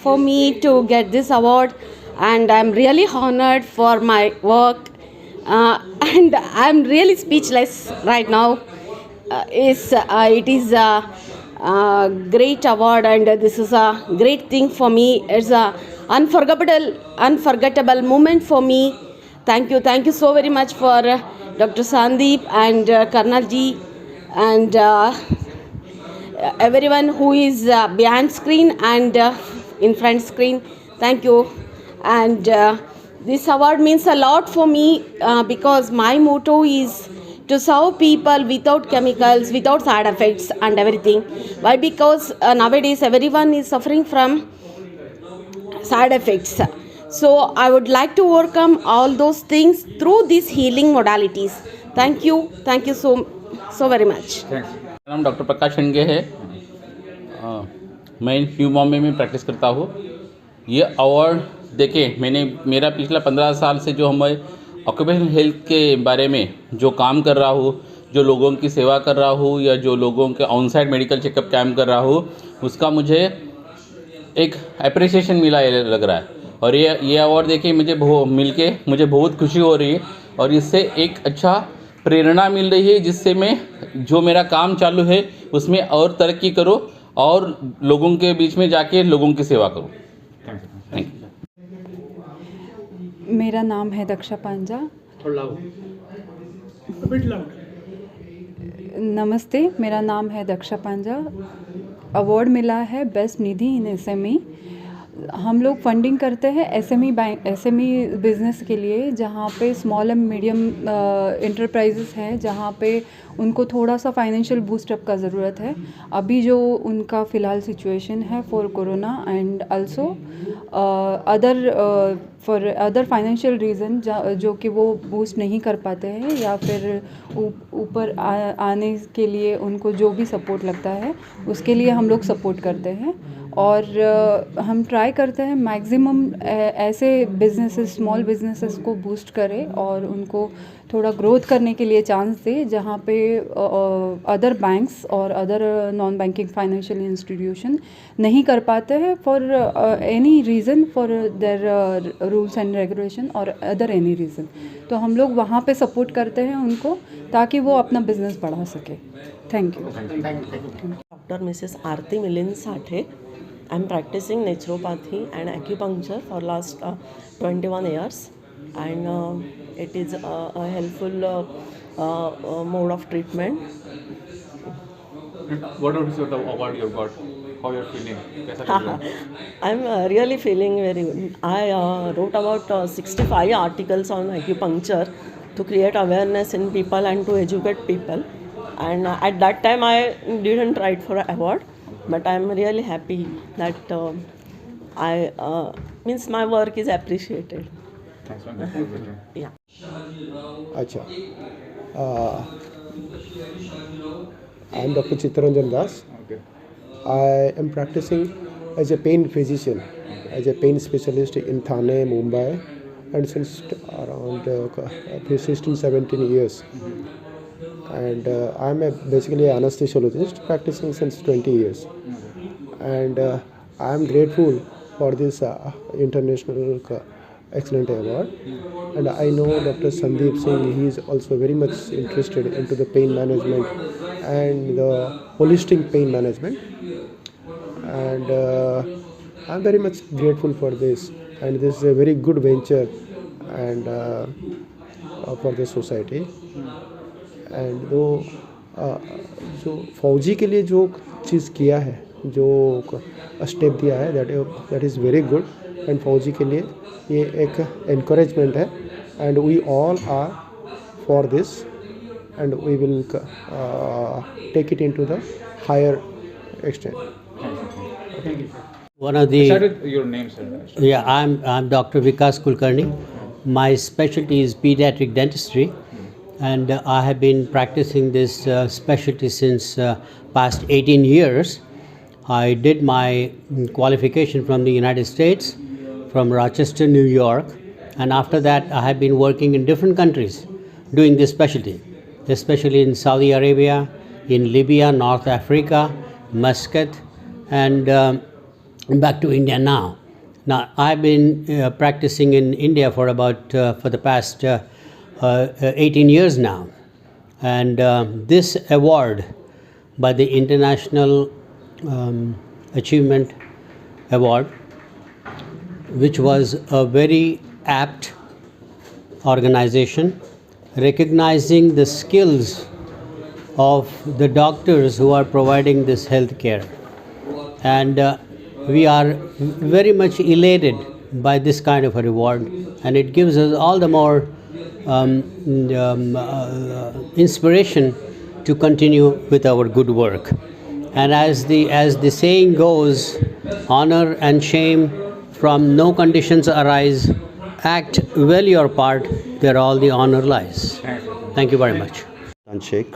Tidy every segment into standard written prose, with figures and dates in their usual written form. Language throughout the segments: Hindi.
For me to get this award, and I'm really honored for my work, and I'm really speechless right now. It is a great award, and this is a great thing for me. It's a unforgettable moment for me. Thank you so very much for Dr. Sandeep and Karnal ji and everyone who is behind screen and in front screen. Thank you. And this award means a lot for me because my motto is to serve people without chemicals, without side effects and everything. Why? Because nowadays everyone is suffering from side effects. So I would like to overcome all those things through these healing modalities. Thank you so very much. मेरा नाम डॉक्टर प्रकाश शेंडगे है। मैं न्यू बॉम्बे में प्रैक्टिस करता हूँ। ये अवार्ड देके मेरा पिछला 15 साल से जो मैं ऑक्यूपेशनल हेल्थ के बारे में जो काम कर रहा हूँ, जो लोगों की सेवा कर रहा हूँ या जो लोगों के on site medical checkup camp कर रहा हूँ, उसका मुझे एक अप्रिसिएशन मिला है लग रहा है। और ये अवार्ड देके मुझे बहुत खुशी हो रही है और इससे एक अच्छा प्रेरणा मिल रही है, जिससे मैं जो मेरा काम चालू है उसमें और तरक्की करूँ और लोगों के बीच में जाके लोगों की सेवा करूँ। Thank you. मेरा नाम है दक्षा पांजा। नमस्ते, मेरा नाम है दक्षा पांजा। अवार्ड मिला है बेस्ट निधि इन एसएमई। हम लोग फंडिंग करते हैं एसएमई बिज़नेस के लिए, जहाँ पे स्मॉल एंड मीडियम इंटरप्राइजेस हैं, जहाँ पे उनको थोड़ा सा फाइनेंशियल बूस्टअप का ज़रूरत है। अभी जो उनका फ़िलहाल सिचुएशन है for corona and also for other financial reason जो कि वो बूस्ट नहीं कर पाते हैं, या फिर ऊपर आने के लिए उनको जो भी सपोर्ट लगता है उसके लिए हम लोग सपोर्ट करते हैं। और हम ट्राई करते हैं मैक्सिमम ऐसे बिजनेसेस, स्मॉल बिजनेसेस को बूस्ट करें और उनको थोड़ा ग्रोथ करने के लिए चांस दें, जहाँ पे अदर बैंक्स और other non banking financial institution नहीं कर पाते हैं for any reason, for their rules and regulation और अदर एनी रीज़न। तो हम लोग वहाँ पे सपोर्ट करते हैं उनको, ताकि वो अपना बिजनेस बढ़ा सके। Thank you. Dr. Mrs. Aarti Milind Sathe. I'm practicing naturopathy and acupuncture for last 21 years, and it is a helpful mode of treatment. What is the award you got? How you're feeling? कैसा लग रहा है? I'm really feeling very good. I wrote about 65 articles on acupuncture to create awareness in people and to educate people. And at that time I didn't write for an award, but I'm really happy that means my work is appreciated. Thanks for Yeah. अच्छा, I am Dr. Chittaranjan Das. Okay. I am practicing as a pain physician, as a pain specialist in Thane, Mumbai, and since around 16-17 years. And I'm basically an anesthesiologist practicing since 20 years. And I'm grateful for this international excellent award. And I know Dr. Sandeep Singh, he is also very much interested into the pain management and the holistic pain management. And I'm very much grateful for this. And this is a very good venture and for the society. And जो फौजी के लिए जो चीज़ किया है, जो स्टेप दिया है, that is very good. And फौजी के लिए ये एक एनकरेजमेंट है, and we all are for this, and we will take it into the higher extent. One of the Start with your name, sir. yeah, I'm Dr. Vikas Kulkarni. My specialty is pediatric dentistry, and I have been practicing this specialty since past 18 years. I did my qualification from the United States, from Rochester, New York, and after that I have been working in different countries doing this specialty, especially in Saudi Arabia, in Libya, North Africa, Muscat, and back to India now. Now I've been practicing in India for the past 18 years now, and this award by the International Achievement Award, which was a very apt organization recognizing the skills of the doctors who are providing this health care, and we are very much elated by this kind of a reward, and it gives us all the more inspiration to continue with our good work. And as the saying goes, honor and shame from no conditions arise. Act well your part, there all the honor lies. Thank you very much. Sheikh,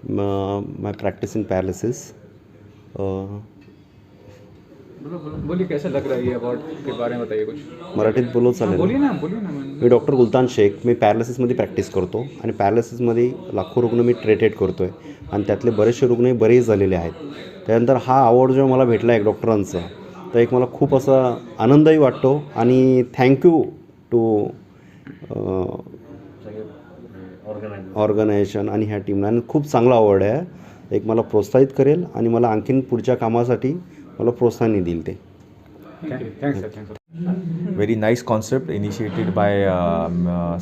my practice in paralysis. बोलिए कैसा लग रहा है ये अवॉर्ड के बारे में बताइए कुछ. मराठीत बोलो चालेल. बोलिए ना. मी डॉक्टर गुलतान शेख. मी पॅरालिसिसमध्ये प्रॅक्टिस करतो आणि पॅरालिसिसमध्ये लाखो रुग्ण मी ट्रीटेड करतो आहे आणि त्यातले बरेचसे रुग्णही बरेही झालेले आहेत. त्यानंतर हा अवॉर्ड जो मला भेटला एक डॉक्टरांचा, तर एक मला खूप असा आनंदही वाटतो आणि थँक्यू टू ऑर्गनायझेशन आणि ह्या टीमला. आणि खूप चांगला अवॉर्ड आहे. एक मला प्रोत्साहित करेल आणि मला आणखीन पुढच्या कामासाठी मला प्रोत्साहन देईल ते. Thanks sir. Very nice concept initiated by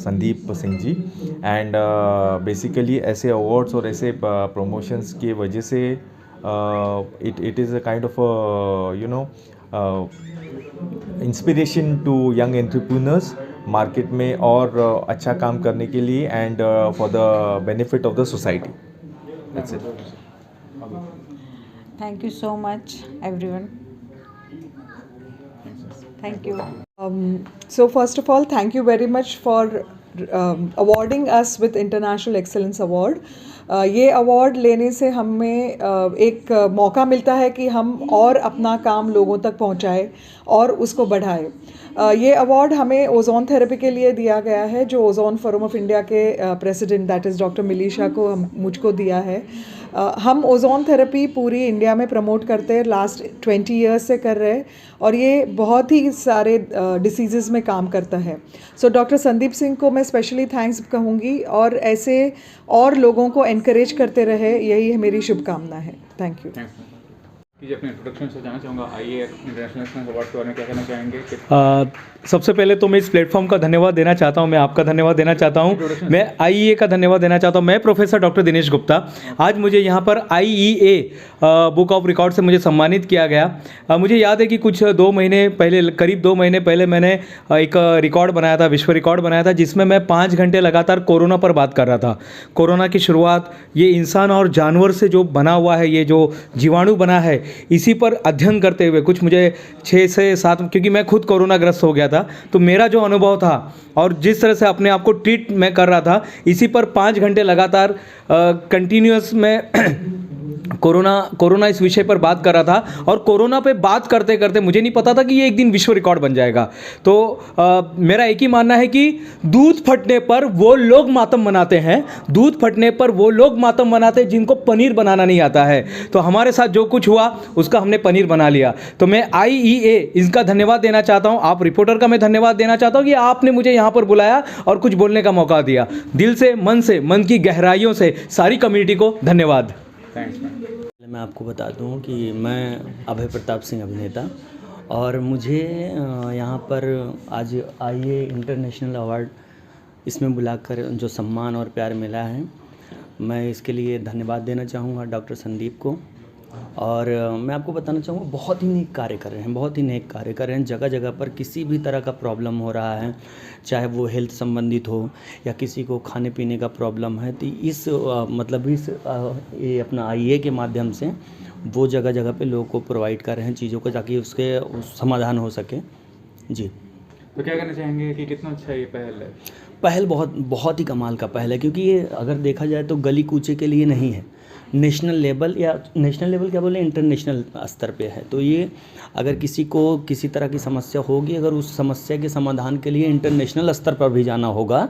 Sandeep Singh ji. And basically ऐसे अवार्ड्स और ऐसे प्रमोशंस की वजह से it is a kind of inspiration to young entrepreneurs market में और अच्छा काम करने के लिए and for the benefit of the society. That's it. Thank you so much, everyone. Thank you. So first of all, thank you very much for awarding us with International Excellence Award. ये अवार्ड लेने से हमें एक मौका मिलता है कि हम और अपना काम लोगों तक पहुंचाएं और उसको बढ़ाएं. ये अवार्ड हमें ओजोन थेरेपी के लिए दिया गया है, जो ओजोन फोरम ऑफ इंडिया के प्रेसिडेंट दैट इज़ डॉक्टर मिलीशा को मुझको दिया है. हम ओजोन थेरेपी पूरी इंडिया में प्रमोट करते हैं, लास्ट 20 ईयर्स से कर रहे हैं और ये बहुत ही सारे डिसीज़ में काम करता है. सो डॉक्टर संदीप सिंह को मैं स्पेशली थैंक्स कहूँगी और ऐसे और लोगों को एनकरेज करते रहे, यही मेरी शुभकामना है. Thank you. कीजिए अपने इंट्रोडक्शन से जानना चाहूँगा. आइए इंटरनेशनल अवार्ड के बारे में क्या कहना चाहेंगे? सबसे पहले तो मैं इस प्लेटफॉर्म का धन्यवाद देना चाहता हूं. मैं आपका धन्यवाद देना चाहता हूं. मैं IEA का धन्यवाद देना चाहता हूं. मैं प्रोफेसर डॉक्टर दिनेश गुप्ता. आज मुझे यहां पर IEA बुक ऑफ रिकॉर्ड से मुझे सम्मानित किया गया. मुझे याद है कि कुछ 2 महीने पहले, करीब 2 महीने पहले मैंने एक रिकॉर्ड बनाया था, विश्व रिकॉर्ड बनाया था, जिसमें मैं 5 घंटे लगातार कोरोना पर बात कर रहा था. कोरोना की शुरुआत ये इंसान और जानवर से जो बना हुआ है, ये जो जीवाणु बना है, इसी पर अध्ययन करते हुए कुछ मुझे 6 से 7, क्योंकि मैं खुद कोरोना ग्रस्त हो गया था, तो मेरा जो अनुभव था और जिस तरह से अपने आप को ट्रीट मैं कर रहा था, इसी पर 5 घंटे लगातार कंटिन्यूअस में कोरोना इस विषय पर बात कर रहा था. और कोरोना पे बात करते करते मुझे नहीं पता था कि ये एक दिन विश्व रिकॉर्ड बन जाएगा. तो मेरा एक ही मानना है कि दूध फटने पर वो लोग मातम मनाते हैं, दूध फटने पर वो लोग मातम मनाते हैं जिनको पनीर बनाना नहीं आता है. तो हमारे साथ जो कुछ हुआ उसका हमने पनीर बना लिया. तो मैं IEA इसका धन्यवाद देना चाहता हूँ. आप रिपोर्टर का मैं धन्यवाद देना चाहता हूँ कि आपने मुझे यहाँ पर बुलाया और कुछ बोलने का मौका दिया. दिल से, मन की गहराइयों से सारी कम्युनिटी को धन्यवाद. मैं आपको बता दूं कि मैं अभय प्रताप सिंह अभिनेता, और मुझे यहाँ पर आज IEA इंटरनेशनल अवार्ड इसमें बुलाकर जो सम्मान और प्यार मिला है, मैं इसके लिए धन्यवाद देना चाहूँगा डॉक्टर संदीप को. और मैं आपको बताना चाहूँगा, बहुत ही नेक कार्य कर रहे हैं, बहुत ही नेक कार्य कर रहे हैं. जगह जगह पर किसी भी तरह का प्रॉब्लम हो रहा है, चाहे वो हेल्थ संबंधित हो या किसी को खाने पीने का प्रॉब्लम है, तो इस ये अपना IEA के माध्यम से वो जगह जगह पे लोगों को प्रोवाइड कर रहे हैं चीज़ों को, ताकि उसके समाधान हो सके. जी. तो क्या कहना चाहेंगे कि कितना अच्छा ये पहल है? पहल बहुत ही कमाल का पहल है, क्योंकि ये अगर देखा जाए तो गली कूचे के लिए नहीं है, नेशनल लेवल क्या बोले, इंटरनेशनल स्तर पे है. तो ये अगर किसी को किसी तरह की समस्या होगी, अगर उस समस्या के समाधान के लिए इंटरनेशनल स्तर पर भी जाना होगा,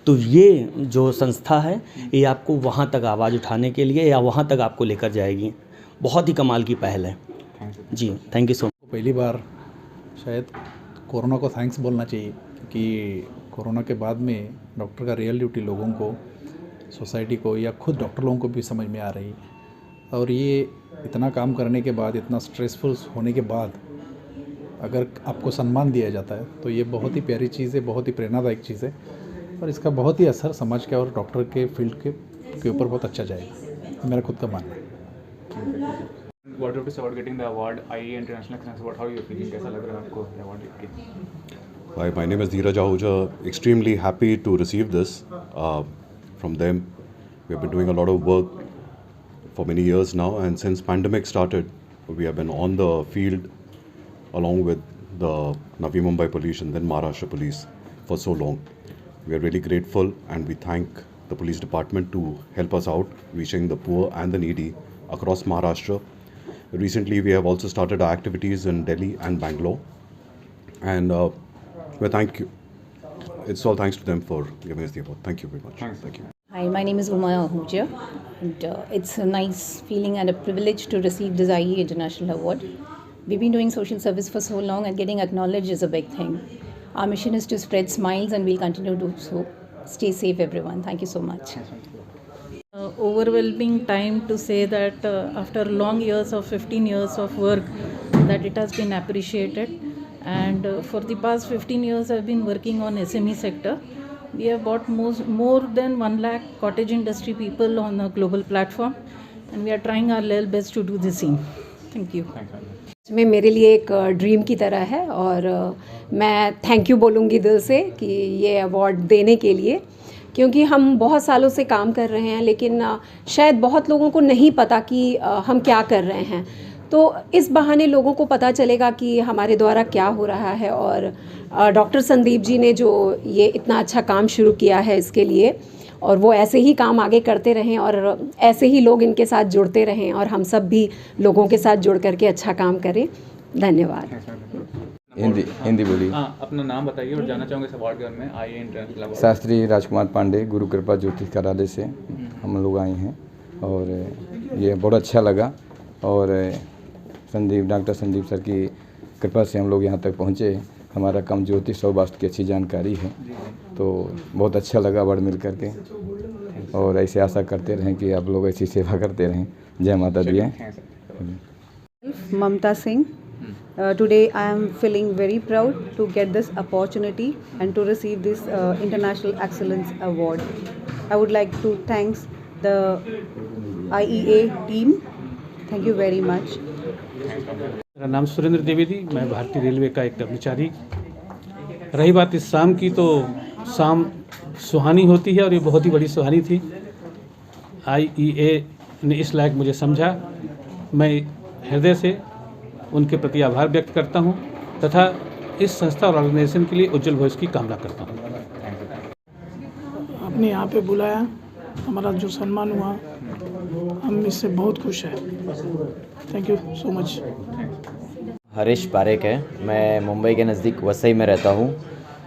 तो ये जो संस्था है ये आपको वहाँ तक आवाज़ उठाने के लिए या वहाँ तक आपको लेकर जाएगी. बहुत ही कमाल की पहल है. जी, थैंक यू सो मच. पहली बार शायद कोरोना को थैंक्स बोलना चाहिए, क्योंकि कोरोना के बाद में डॉक्टर का रियल ड्यूटी लोगों को, सोसाइटी को या खुद डॉक्टर लोगों को भी समझ में आ रही है. और ये इतना काम करने के बाद, इतना स्ट्रेसफुल होने के बाद अगर आपको सम्मान दिया जाता है, तो ये बहुत ही प्यारी चीज़ है, बहुत ही प्रेरणादायक चीज़ है. और इसका बहुत ही असर समाज के और डॉक्टर के फील्ड के ऊपर बहुत अच्छा जाएगा, मेरा खुद का मानना है. What about this award, getting the award, IEA International Excellence Award? How are you feeling? कैसा लग रहा है आपको award लेके? Hi, my name is Dheeraj Ahuja. Extremely happy to receive this from them. We have been doing a lot of work for many years now, and since pandemic started, we have been on the field along with the Navi Mumbai Police and then Maharashtra Police for so long. We are really grateful, and we thank the police department to help us out reaching the poor and the needy across Maharashtra. Recently, we have also started our activities in Delhi and Bangalore, and well, thank you. It's all thanks to them for giving us the award. Thank you very much. Thank you. Hi, my name is Uma Ahuja, and it's a nice feeling and a privilege to receive this IEA International Award. We've been doing social service for so long, and getting acknowledged is a big thing. Our mission is to spread smiles, and we'll continue to do so. Stay safe, everyone. Thank you so much. Overwhelming time to say that after long years of 15 years of work, that it has been appreciated. And for the past 15 years, I've been working on SME sector. We have brought more than 1 lakh cottage industry people on a global platform, and we are trying our level best to do the same. Thank you. में मेरे लिए एक ड्रीम की तरह है, और मैं थैंक यू बोलूँगी दिल से कि ये अवार्ड देने के लिए, क्योंकि हम बहुत सालों से काम कर रहे हैं, लेकिन शायद बहुत लोगों को नहीं पता कि हम क्या कर रहे हैं। तो इस बहाने लोगों को पता चलेगा कि हमारे द्वारा क्या हो रहा है, और डॉक्टर संदीप जी ने जो ये इतना अच्छा काम शुरू किया है इसके लिए, और वो ऐसे ही काम आगे करते रहें, और ऐसे ही लोग इनके साथ जुड़ते रहें, और हम सब भी लोगों के साथ जुड़ करके अच्छा काम करें। धन्यवाद। हिंदी बोलिए। हाँ, अपना नाम बताइए और जानना चाहूँगे इस अवार्ड के बारे में। IEA international award. Shastri Rajkumar Pandey, Guru Kripa ज्योतिष कार्यालय से हम लोग आए हैं, और ये बहुत अच्छा लगा, और डॉक्टर संदीप सर की कृपा से हम लोग यहाँ तक पहुँचे। हमारा काम ज्योतिष और वास्तु की अच्छी जानकारी है, तो बहुत अच्छा लगा अवार्ड मिल करके, और ऐसे आशा करते रहें कि आप लोग ऐसी सेवा करते रहें। जय माता दी। Mamta Singh. Today I am feeling very proud to get this opportunity and to receive this International Excellence Award. I would like to thank the IEA team. Thank you very much. मेरा नाम सुरेंद्र द्विवेदी, मैं भारतीय रेलवे का एक कर्मचारी। रही बात इस शाम की, तो शाम सुहानी होती है, और ये बहुत ही बड़ी सुहानी थी। IEA ने इस लायक मुझे समझा। मैं हृदय से उनके प्रति आभार व्यक्त करता हूं, तथा इस संस्था और ऑर्गेनाइजेशन के लिए उज्जवल भविष्य की कामना करता हूं। आपने यहाँ पे बुलाया, हमारा जो सम्मान हुआ, हम इससे बहुत खुश हैं। Thank you so much. Harish Parekh है, मैं मुंबई के नज़दीक वसई में रहता हूँ।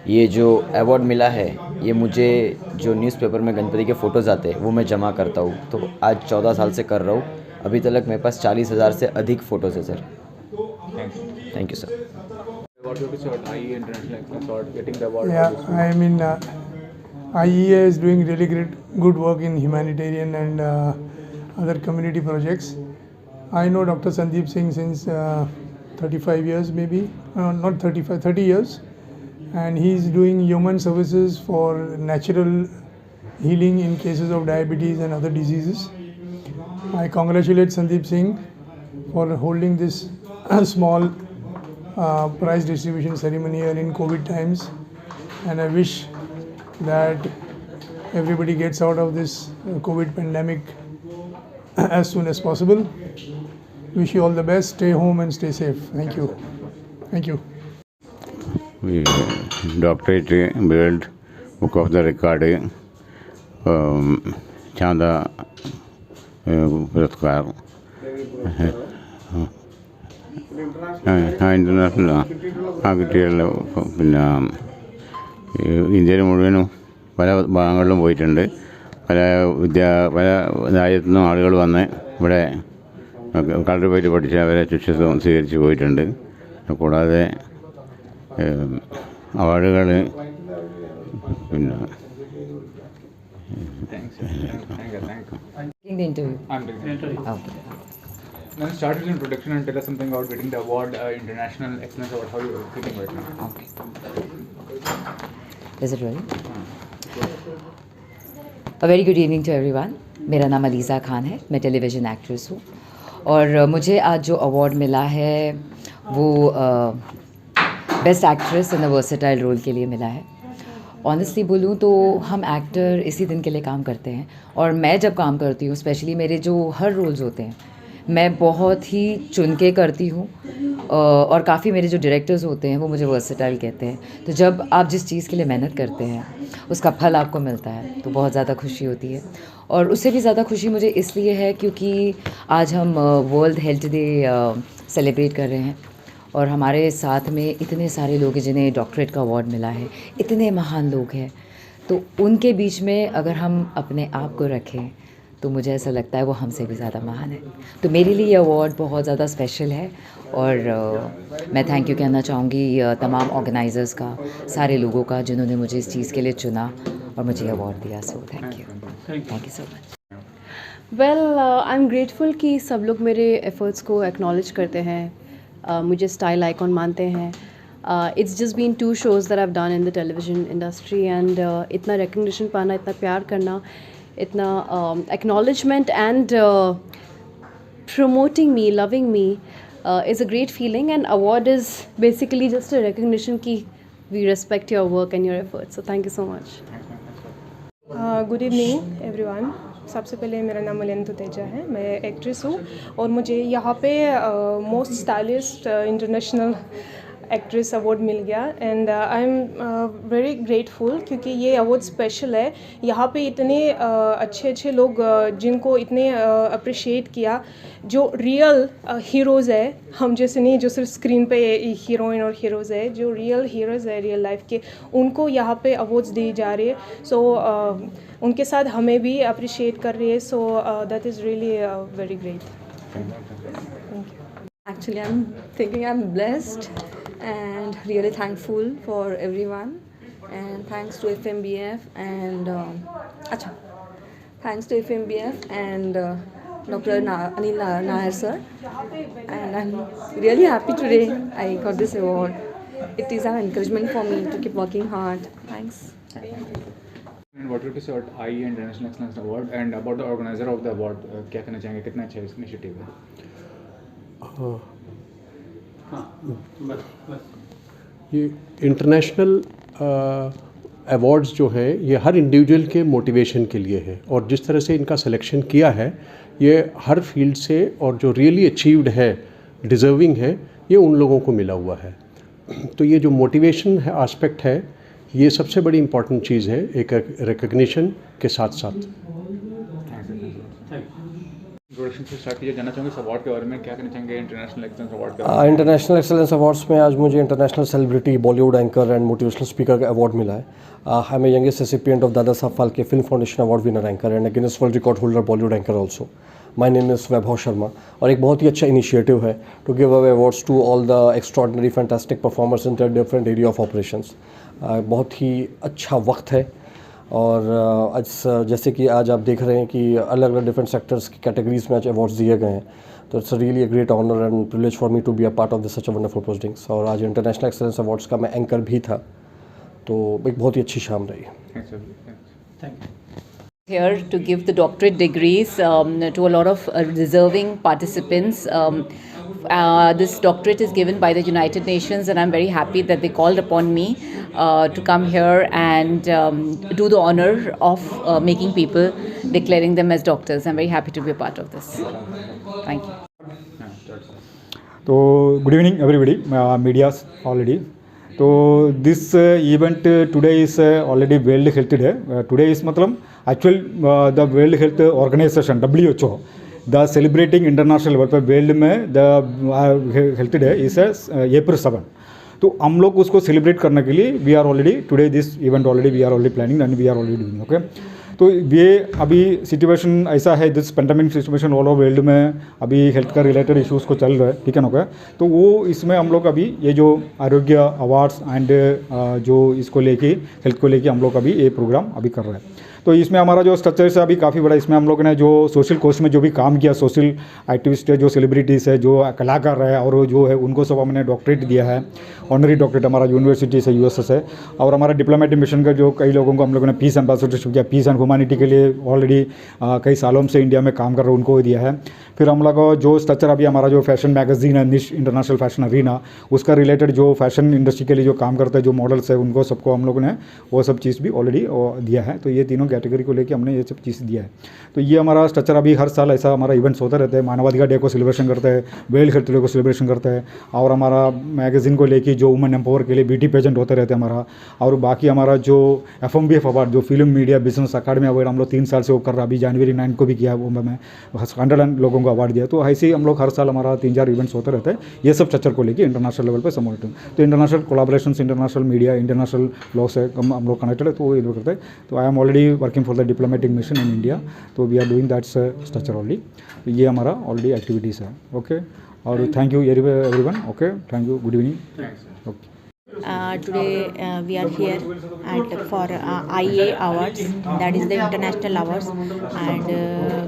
ये जो अवार्ड मिला है, ये मुझे जो न्यूज़पेपर में गणपति के फ़ोटोज़ आते हैं वो मैं जमा करता हूँ, तो आज 14 साल से कर रहा हूँ। अभी तक मेरे पास 40,000 से अधिक फ़ोटोज़ है sir. Thank you sir. I mean, IEA is doing really good work in humanitarian and other community projects. I know Dr. Sandeep Singh since 35 years, maybe not 35, 30 years, and he's doing human services for natural healing in cases of diabetes and other diseases. I congratulate Sandeep Singh for holding this small prize distribution ceremony here in COVID times, and I wish that everybody gets out of this COVID pandemic as soon as possible. Wish you all the best. Stay home and stay safe. Thank you. Thank you. Doctorate World Book of the Record चांदा पुरस्कार ഇന്റർനാഷണൽ ആ കിട്ടിയുള്ള പിന്നെ ഇന്ത്യയിൽ മുഴുവനും പല ഭാഗങ്ങളിലും പോയിട്ടുണ്ട്. പല രാജ്യത്തു നിന്നും ആളുകൾ വന്ന് ഇവിടെ കളർ പോയിട്ട് പഠിച്ച് അവരെ ശിക്ഷത്വം സ്വീകരിച്ച് പോയിട്ടുണ്ട്. കൂടാതെ അവാർഡുകൾ പിന്നെ Now start with introduction and tell us something about getting the award, International Excellence Award. How are you feeling right now? Okay. Is it ready? A very good evening to everyone. मेरा नाम अलीज़ा खान है, मैं टेलीविज़न एक्ट्रेस हूँ, और मुझे आज जो अवार्ड मिला है वो best actress in a versatile role के लिए मिला है। ऑनेस्टली बोलूँ तो हम एक्टर इसी दिन के लिए काम करते हैं, और मैं जब काम करती हूँ स्पेशली मेरे जो हर रोल्स होते हैं मैं बहुत ही चुन के करती हूँ, और काफ़ी मेरे जो डायरेक्टर्स होते हैं वो मुझे वर्सेटाइल कहते हैं। तो जब आप जिस चीज़ के लिए मेहनत करते हैं उसका फल आपको मिलता है तो बहुत ज़्यादा खुशी होती है। और उससे भी ज़्यादा खुशी मुझे इसलिए है क्योंकि आज हम वर्ल्ड हेल्थ डे सेलिब्रेट कर रहे हैं, और हमारे साथ में इतने सारे लोग हैं जिन्हें डॉक्टरेट का अवार्ड मिला है, इतने महान लोग हैं, तो उनके बीच में अगर हम अपने आप को रखें तो मुझे ऐसा लगता है वो हमसे भी ज़्यादा महान है। तो मेरे लिए ये अवार्ड बहुत ज़्यादा स्पेशल है, और मैं थैंक यू कहना चाहूँगी तमाम ऑर्गेनाइजर्स का, सारे लोगों का जिन्होंने मुझे इस चीज़ के लिए चुना और मुझे अवार्ड दिया। So thank you so much. Well I am grateful कि सब लोग मेरे एफ़र्ट्स को एक्नॉलेज करते हैं, मुझे स्टाइल आइकॉन मानते हैं। It's just been 2 shows that I have done in the television industry, and इतना रिकग्निशन पाना, इतना प्यार करना, इतना acknowledgement and promoting me, loving me is a great feeling, and award is basically just a recognition कि we respect your work and your efforts. So thank you so much. Good evening everyone. सबसे पहले मेरा नाम मलिन तुतेजा है, मैं एक्ट्रेस हूँ, और मुझे यहाँ पे most stylist international actress award मिल गया, and I am very grateful क्योंकि ये अवार्ड स्पेशल है। यहाँ पे इतने अच्छे अच्छे लोग जिनको इतने अप्रिशिएट किया, जो रियल हीरोज़ है, हम जैसे नहीं जो सिर्फ स्क्रीन पे हीरोइन और हीरोज़ है, जो रियल हीरोज़ है रियल लाइफ के, उनको यहाँ पे अवार्ड्स दी जा रही है। सो उनके साथ हमें भी अप्रिशिएट कर रही है, so that is really very great. Actually, I'm thinking I'm blessed and really thankful for everyone, and thanks to FMBF and thanks to FMBF and Dr. Anil Nair sir, and I'm really happy today I got this award. It is an encouragement for me to keep working hard. Thanks. And what would you say about IE International Excellence Award and about the organizer of the award? क्या कहना चाहेंगे, कितना अच्छा इनिशिएटिव है? ये इंटरनेशनल अवार्ड्स जो हैं ये हर इंडिविजुअल के मोटिवेशन के लिए है, और जिस तरह से इनका सिलेक्शन किया है ये हर फील्ड से, और जो रियली अचीव्ड है, डिज़र्विंग है, ये उन लोगों को मिला हुआ है। तो ये जो मोटिवेशन है एस्पेक्ट है, ये सबसे बड़ी इम्पॉर्टेंट चीज़ है एक रिकग्निशन के साथ साथ। इंट्रोडक्शन से स्टार्ट कीजिए, जानना चाहूँगी इस अवार्ड के बारे में, क्या कहना चाहेंगे इंटरनेशनल एक्सेलेंस अवार्ड के बारे में? इंटरनेशनल एक्सेलेंस अवार्ड्स में आज मुझे international celebrity Bollywood anchor and motivational speaker का अवार्ड मिला है। I am youngest recipient of Dada Saheb Phalke film foundation award winner anchor and Guinness World Record holder Bollywood anchor also. My name is Vaibhav Sharma, और एक बहुत ही अच्छा इनिशिएटिव है to give away awards to all the extraordinary fantastic performers in the different area of operations. बहुत ही अच्छा वक्त है, और आज जैसे कि आज आप देख रहे हैं कि अलग अलग डिफरेंट सेक्टर्स की कैटेगरीज में आज अवार्ड्स दिए गए हैं, तो it's really a great honour and privilege for me to be a part of this such a wonderful postings. और आज इंटरनेशनल एक्सेलेंस अवार्ड्स का मैं एंकर भी था, तो एक बहुत ही अच्छी शाम रही। Here to give the doctorate degrees to a lot of deserving participants. This doctorate is given by the United Nations, and I'm very happy that they called upon me to come here and do the honor of making people, declaring them as doctors. I'm very happy to be a part of this. Thank you. So, good evening everybody, medias already. So this event today is already World Health Day. Today is मतलब actual the World Health Organization WHO the celebrating international level पर world में the health day is April 7. तो हम लोग उसको सेलिब्रेट करने के लिए we are already today this event already we are already planning and we are already doing. Okay, तो ये अभी सिचुएशन ऐसा है, this pandemic situation all over world में अभी हेल्थ का रिलेटेड इश्यूज़ को चल रहा है, ठीक है ना। ओके, तो वो इसमें हम लोग अभी ये जो आरोग्य अवार्ड्स एंड जो इसको लेके हेल्थ को लेके हम लोग अभी ये प्रोग्राम अभी कर रहे हैं। तो इसमें हमारा जो स्ट्रक्चर है अभी काफ़ी बड़ा, इसमें हम लोगों ने जो सोशल कोस्ट में जो भी काम किया, सोशल एक्टिविस्ट है, जो सेलिब्रिटीज़ है, जो कलाकार है और जो है उनको सब हमने डॉक्टरेट दिया है, ऑनरी डॉक्टरेट हमारा यूनिवर्सिटी से यूएसएस है। और हमारा डिप्लोमेटिक मिशन का जो कई लोगों को हम लोगों ने पीस एम्बेसडरशिप किया, पीस एंड ह्यूमैनिटी के लिए ऑलरेडी कई सालों से इंडिया में काम कर रहे उनको दिया है। फिर हम लोग को जो स्ट्रक्चर अभी हमारा जो फैशन मैगजीन है निश इंटरनेशनल फैशन अरीना, उसका रिलेटेड जो फैशन इंडस्ट्री के लिए जो काम करते हैं, जो मॉडल्स है, उनको सबको हम लोगों ने वो सब चीज़ भी ऑलरेडी दिया है। तो ये तीनों कैटेगरी को लेके हमने ये सब चीज़ दिया है। तो ये हमारा स्ट्रक्चर अभी हर साल ऐसा हमारा इवेंट्स होता रहता है। मानवाधिकार डे को सेलिब्रेशन करते हैं, वर्ल्ड हेल्थ डे को सेलिब्रेशन करते हैं, और हमारा मैगजीन को लेके जो वुमेन एम्पावर के लिए ब्यूटी पेजेंट होते रहते हैं हमारा। और बाकी हमारा जो FMBF अवार्ड, जो film media business academy award हम लोग 3 साल से वो कर रहा, अभी जनवरी 9 को भी किया, वो में 100 लोगों को अवार्ड दिया। तो ऐसे ही हम लोग हर साल हमारा 3-4 इवेंट्स होते रहते हैं। ये सब स्ट्रक्चर को लेके इंटरनेशनल लेवल पर समझते हैं। तो international collaborations, international media, international law से हम लोग कनेक्टेड है, तो वो करते हैं। तो I am already working for the diplomatic mission in India, तो we are doing that structure already. तो ये हमारा ऑलरेडी एक्टिविटीज़ है। ओके, और thank you everyone. Okay, thank you, good evening. Okay. Today we are here for IEA Awards, that is the international awards, and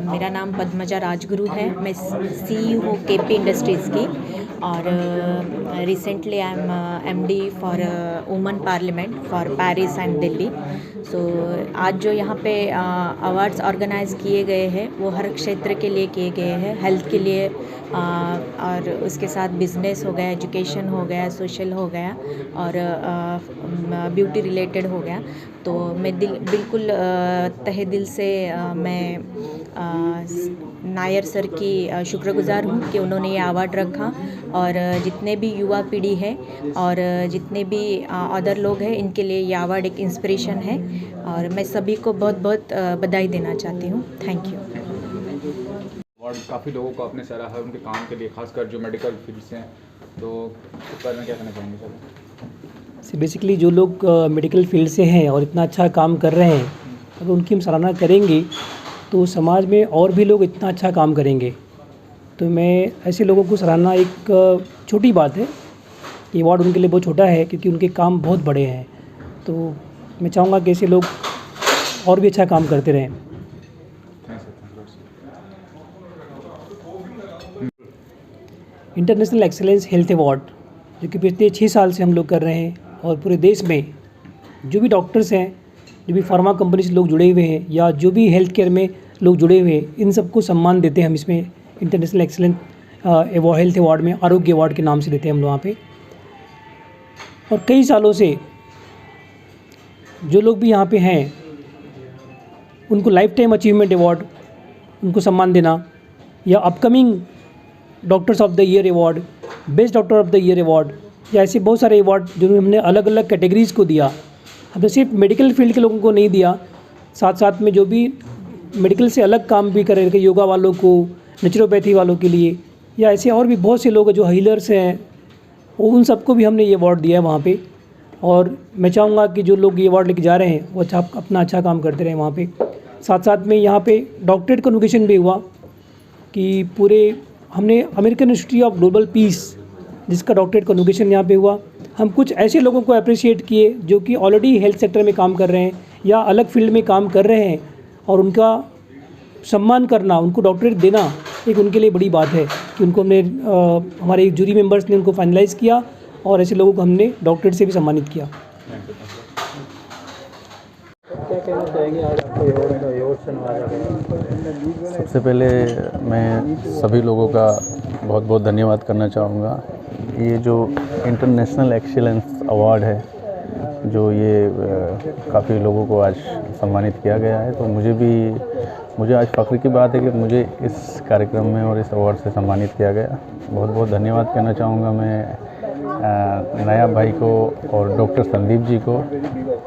मेरा नाम पद्मजा राजगुरु है। मैं CEO हूँ KP इंडस्ट्रीज़ की, और recently I am MD for women parliament for Paris and Delhi. So आज जो यहाँ पे अवार्ड्स ऑर्गेनाइज किए गए हैं वो हर क्षेत्र के लिए किए गए हैं, हेल्थ के लिए और उसके साथ बिजनेस हो गया, एजुकेशन हो गया, सोशल हो गया, और ब्यूटी रिलेटेड हो गया। तो मैं बिल्कुल तहे दिल से मैं नायर सर की शुक्रगुजार हूँ कि उन्होंने ये अवार्ड रखा, और जितने भी युवा पीढ़ी है और जितने भी अदर लोग हैं, इनके लिए ये अवार्ड एक इंस्पिरेशन है, और मैं सभी को बहुत बहुत बधाई देना चाहती हूँ। Thank you. अवार्ड काफ़ी लोगों को अपने सराहा है उनके काम के लिए, खासकर जो मेडिकल फील्ड से हैं, तो इस बारे में क्या कहना चाहेंगे सर? बेसिकली जो लोग मेडिकल फील्ड से हैं और इतना अच्छा काम कर रहे हैं, अगर उनकी हम सराहना करेंगे तो समाज में और भी लोग इतना अच्छा काम करेंगे। तो मैं ऐसे लोगों को सराहना, एक छोटी बात है, ये अवार्ड उनके लिए बहुत छोटा है क्योंकि उनके काम बहुत बड़े हैं। तो मैं चाहूँगा कि ऐसे लोग और भी अच्छा काम करते रहें। इंटरनेशनल एक्सीलेंस हेल्थ अवार्ड जो कि पिछले 6 साल से हम लोग कर रहे हैं, और पूरे देश में जो भी डॉक्टर्स हैं, जो भी फार्मा कंपनी से लोग जुड़े हुए हैं, या जो भी हेल्थ केयर में लोग जुड़े हुए हैं, इन सबको सम्मान देते हैं हम इसमें इंटरनेशनल एक्सीलेंस हेल्थ अवार्ड में, आरोग्य अवार्ड के नाम से देते हैं हम लोग वहाँ पे। और कई सालों से जो लोग भी यहाँ पे हैं उनको लाइफ टाइम अचीवमेंट अवार्ड, उनको सम्मान देना, या upcoming doctors of the year award, best doctor of the year award, या ऐसे बहुत सारे अवार्ड जो हमने अलग अलग कैटेगरीज़ को दिया। हमने सिर्फ मेडिकल फील्ड के लोगों को नहीं दिया, साथ साथ में जो भी मेडिकल से अलग काम भी कर रहे हैं, योगा वालों को, नेचुरोपैथी वालों के लिए, या ऐसे और भी बहुत से लोग जो हीलर्स हैं, उन सबको भी हमने ये अवार्ड दिया है वहाँ पे। और मैं चाहूँगा कि जो लोग ये अवार्ड लेके जा रहे हैं वो अपना अच्छा काम करते रहें वहाँ पे। साथ साथ में यहाँ पे डॉक्टरेट कन्वोकेशन भी हुआ कि पूरे हमने American institute of global piece, जिसका डॉक्टरेट कन्वोकेशन यहाँ पे हुआ। हम कुछ ऐसे लोगों को अप्रिशिएट किए जो कि ऑलरेडी हेल्थ सेक्टर में काम कर रहे हैं या अलग फील्ड में काम कर रहे हैं, और उनका सम्मान करना, उनको डॉक्टरेट देना एक उनके लिए बड़ी बात है कि उनको हमने हमारे जूरी मेंबर्स ने उनको फाइनलाइज़ किया, और ऐसे लोगों को हमने डॉक्टरेट से भी सम्मानित किया। क्या कहना चाहेंगे आज आपको अवार्ड से नवाजा गया? सबसे पहले मैं सभी लोगों का बहुत बहुत धन्यवाद करना चाहूँगा। ये जो इंटरनेशनल एक्सीलेंस अवार्ड है, जो ये काफ़ी लोगों को आज सम्मानित किया गया है, तो मुझे आज फ़ख्र की बात है कि मुझे इस कार्यक्रम में और इस अवार्ड से सम्मानित किया गया। बहुत बहुत धन्यवाद कहना चाहूँगा मैं नायाब भाई को और डॉक्टर संदीप जी को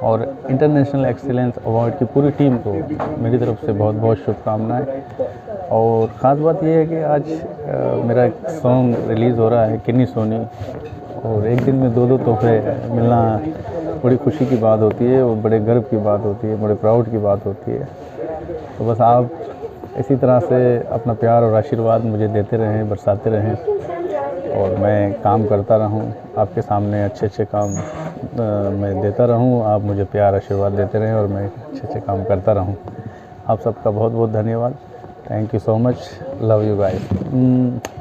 और इंटरनेशनल एक्सीलेंस अवार्ड की पूरी टीम को मेरी तरफ से बहुत बहुत शुभकामनाएं। और ख़ास बात यह है कि आज मेरा एक सॉन्ग रिलीज़ हो रहा है, किन्नी सोनी, और एक दिन में 2-2 तोहफे मिलना बड़ी खुशी की बात होती है और बड़े गर्व की बात होती है, बड़े प्राउड की बात होती है। तो बस आप इसी तरह से अपना प्यार और आशीर्वाद मुझे देते रहें, बरसाते रहें, और मैं काम करता रहूं, आपके सामने अच्छे अच्छे काम मैं देता रहूं, आप मुझे प्यार आशीर्वाद देते रहें और मैं अच्छे अच्छे काम करता रहूं। आप सबका बहुत बहुत धन्यवाद। Thank you so much, love you guys.